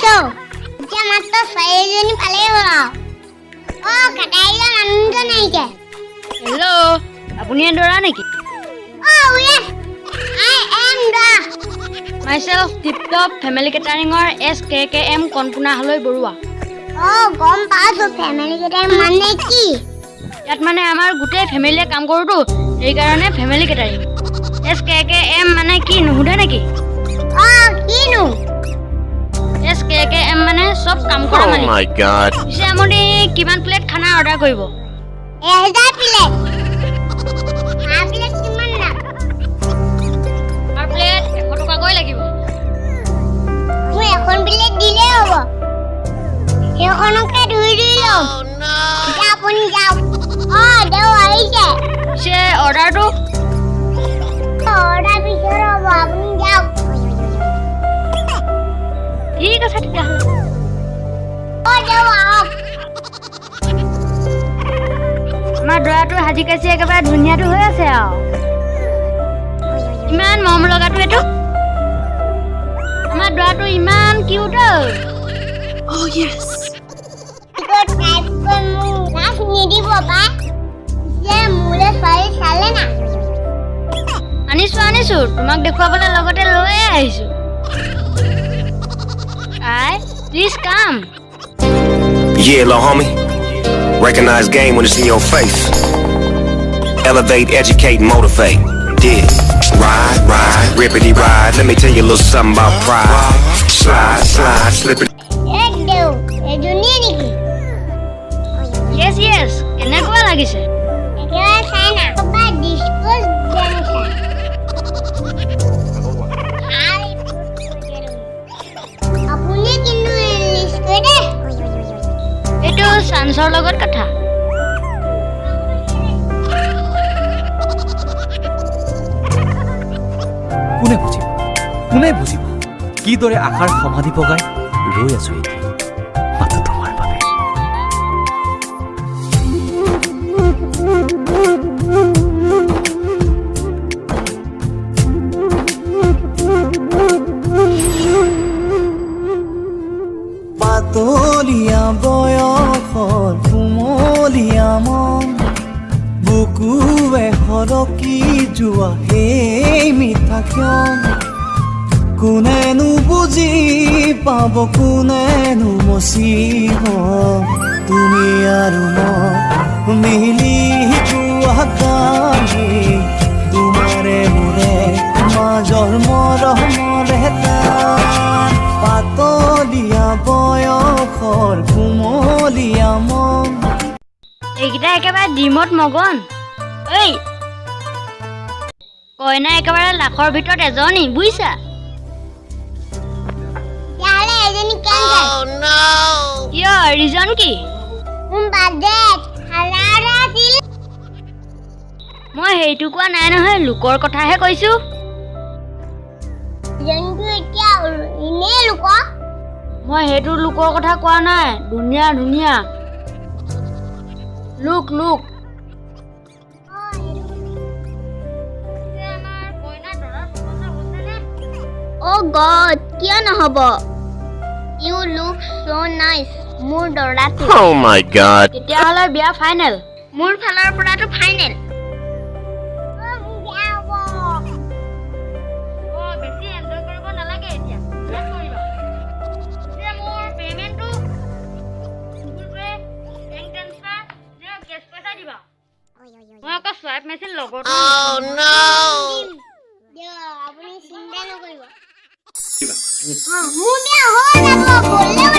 পাইছো এতিয়া মাত্ৰ 4জনী পালেই হ'ল অ কাটাইলা মানুহটো নাইকে হেল্ল' আপুনি এন্দৰা নেকি অ yes I am the myself Tiptop family কেটাৰিঙৰ SKKM কনপুনা হলৈ বৰুৱা অ গম পাইছো ফেমিলি কেটাৰিং মানে কি ইয়াত মানে আমাৰ গোটেই ফেমিলিয়ে কাম কৰোতো এই কাৰণে ফেমিলি কেটাৰিং SKKM মানে কি নুহুদে নেকি অ কিনো SKKM মানে সব কাম কৰা মানে Oh my god. পিছে আপুনি কিমান প্লেট খানা অৰ্ডাৰ কৰিব 1000 প্লেট কিমান না পাৰ প্লেট 100 টকাকৈ লাগিব মই এখন প্লেট দিলে হ'ব সেইখনকে ধুই লওঁ এতিয়া আপুনি যাওক অ দেও আহিছে পিছে অৰ্ডাৰটো অৰ্ডাৰ পিছত হ'ব আপুনি যাওক ঠিক আছে তেতিয়াহ'লে অ দেও আহক আমাৰ দৰাটো হাজি কাচি একেবাৰে ধুনীয়াটো হৈ আছে আৰু ইমান মৰম লগাটো এইটো আমাৰ দৰাটো ইমান cute Oh, yes. Ticket type কৰি মোক লাখ নিদিব বা যে মোলে ছোৱালী চালে না আনিছো তোমাক দেখুৱাবলৈ লগতে লৈ আহিছো আই please come Yeah, little homie. Recognize game when it's in your face. Elevate, educate, motivate. Yeah. Ride, rippity ride. Let me tell you a little something about pride. Slide, slip it. এক দেও এজনী নেকি yes কেনেকুৱা লাগিছে একেবাৰে চাই না বা ডিস্কোজ ডেন্সাৰ আপুনি কিন্তু ইংলিছ কৈ দে এইটো চান্সৰ লগত কথা কোনে বুজিব কিদৰে আশাৰ সমাধি পগাই ৰৈ আছো এতিয়া মাত্ৰ তোমাৰ বাবে পাতলীয়া বয়সৰ কুমলীয়া মন বুকুৱে সৰকি যোৱা সেই মিঠা ক্ষণ কোনেনো বুজি পাব কোনেনো মচিব তুমি আৰু মই মিলি যোৱা কালি তোমাৰে মোৰে মাজৰ মৰমৰে টান পাতলীয়া বয়সৰ কুমলীয়া মন এইকেইটা একেবাৰে ডিমত মগন ঐ কইনা একেবাৰে লাখৰ ভিতৰত এজনী বুজিছা ইয়ালে এজনী কেঞ্চেল কিয় ৰিজন কি মোৰ বাজেট হাজাৰ আছিল মই সেইটো কোৱা নাই নহয় লোকৰ কথাহে কৈছো জন্তু এতিয়া এনেই লোক মই সেইটো লোকৰ কথা কোৱা নাই ধুনীয়া লুক Oh God, কিয় নহব? You look so nice. মোৰ দৰাটো Oh my god. তেতিয়াহ'লে বিয়া ফাইনেল মোৰ ফালৰ পৰাটো ফাইনেল। বেছি এনজয় কৰিব নালাগে এতিয়া মোৰ পেমেণ্টটো Google pay bank transfer cash পইচা দিবা মই আকৌ সোৱাইপ মেচিন লগতো আপুনি চিন্তা নকৰিব মোৰ বিয়া হৈ যাব বলে